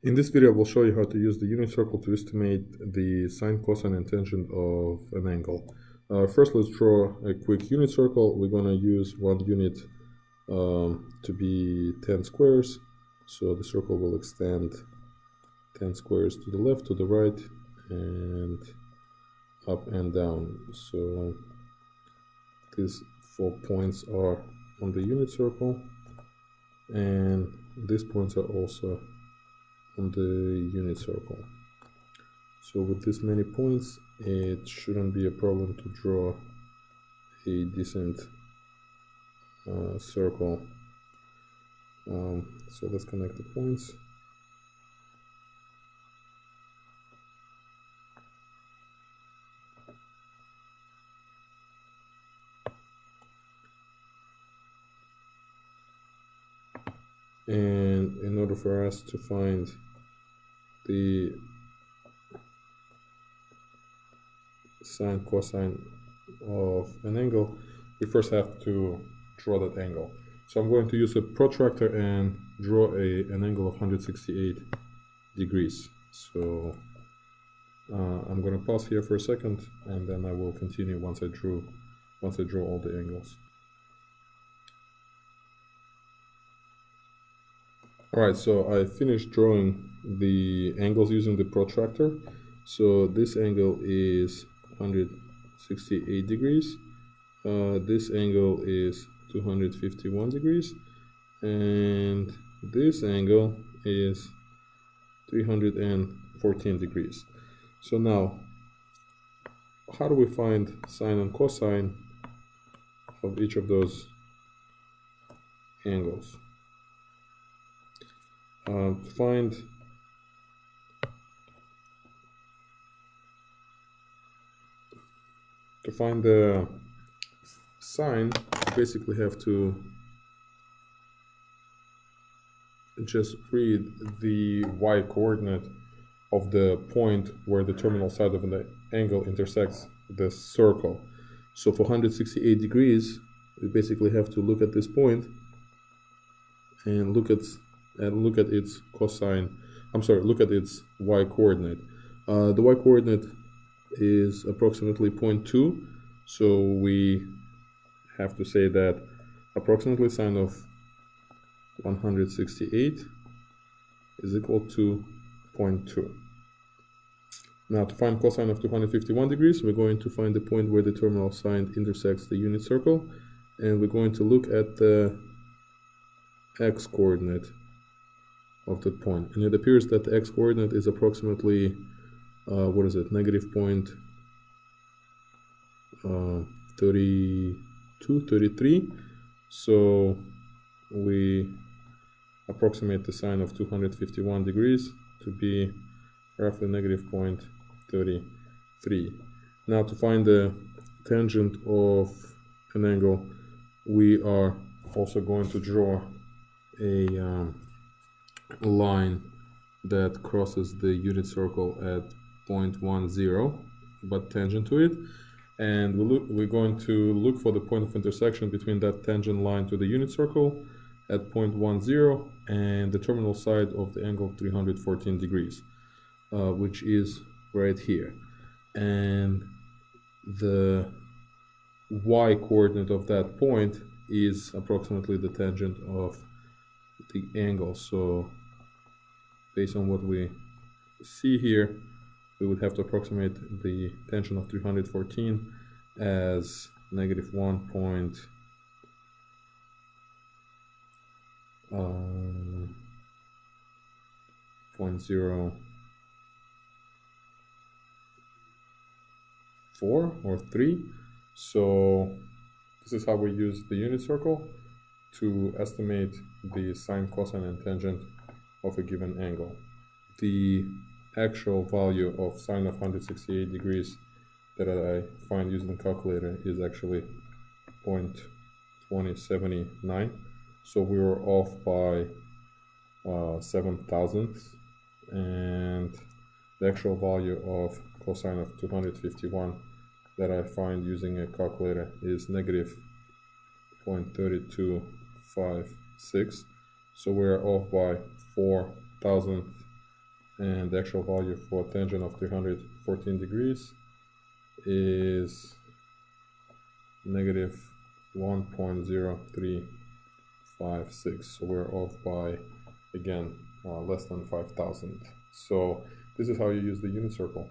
In this video, we'll show you how to use the unit circle to estimate the sine, cosine, and tangent of an angle. First, let's draw a quick unit circle. We're going to use one unit to be 10 squares. So the circle will extend 10 squares to the left, to the right, and up and down. So these 4 points are on the unit circle, and these points are also on the unit circle. So with this many points, it shouldn't be a problem to draw a decent circle. So let's connect the points. And in order for us to find the sine, cosine of an angle, we first have to draw that angle. So I'm going to use a protractor and draw an angle of 168 degrees. So I'm going to pause here for a second, and then I will continue once I draw all the angles. Alright, so I finished drawing the angles using the protractor. So this angle is 168 degrees. This angle is 251 degrees. And this angle is 314 degrees. So now, how do we find sine and cosine of each of those angles? To find the sine, you basically have to just read the y coordinate of the point where the terminal side of the angle intersects the circle. So for 168 degrees, we basically have to look at this point and look at its cosine. Look at its y coordinate. The y coordinate is approximately 0.2, so we have to say that approximately sine of 168 is equal to 0.2. Now, to find cosine of 251 degrees, we're going to find the point where the terminal side intersects the unit circle, and we're going to look at the x coordinate of that point. And it appears that the x coordinate is approximately negative 33. So we approximate the sine of 251 degrees to be roughly negative 0.33. Now, to find the tangent of an angle, we are also going to draw a line that crosses the unit circle at 0.10, but tangent to it, and we're going to look for the point of intersection between that tangent line to the unit circle at 0.10 and the terminal side of the angle 314 degrees, which is right here. And the y coordinate of that point is approximately the tangent of the angle. So based on what we see here, we would have to approximate the tangent of 314 as negative 0.04 or 3. So this is how we use the unit circle to estimate the sine, cosine, and tangent of a given angle. The actual value of sine of 168 degrees that I find using the calculator is actually 0.2079. So we were off by 7 thousandths, and the actual value of cosine of 251 that I find using a calculator is negative 0.3256. So we're off by 4 thousandths and the actual value for tangent of 314 degrees is negative 1.0356. So we're off by, again, less than 5,000. So this is how you use the unit circle.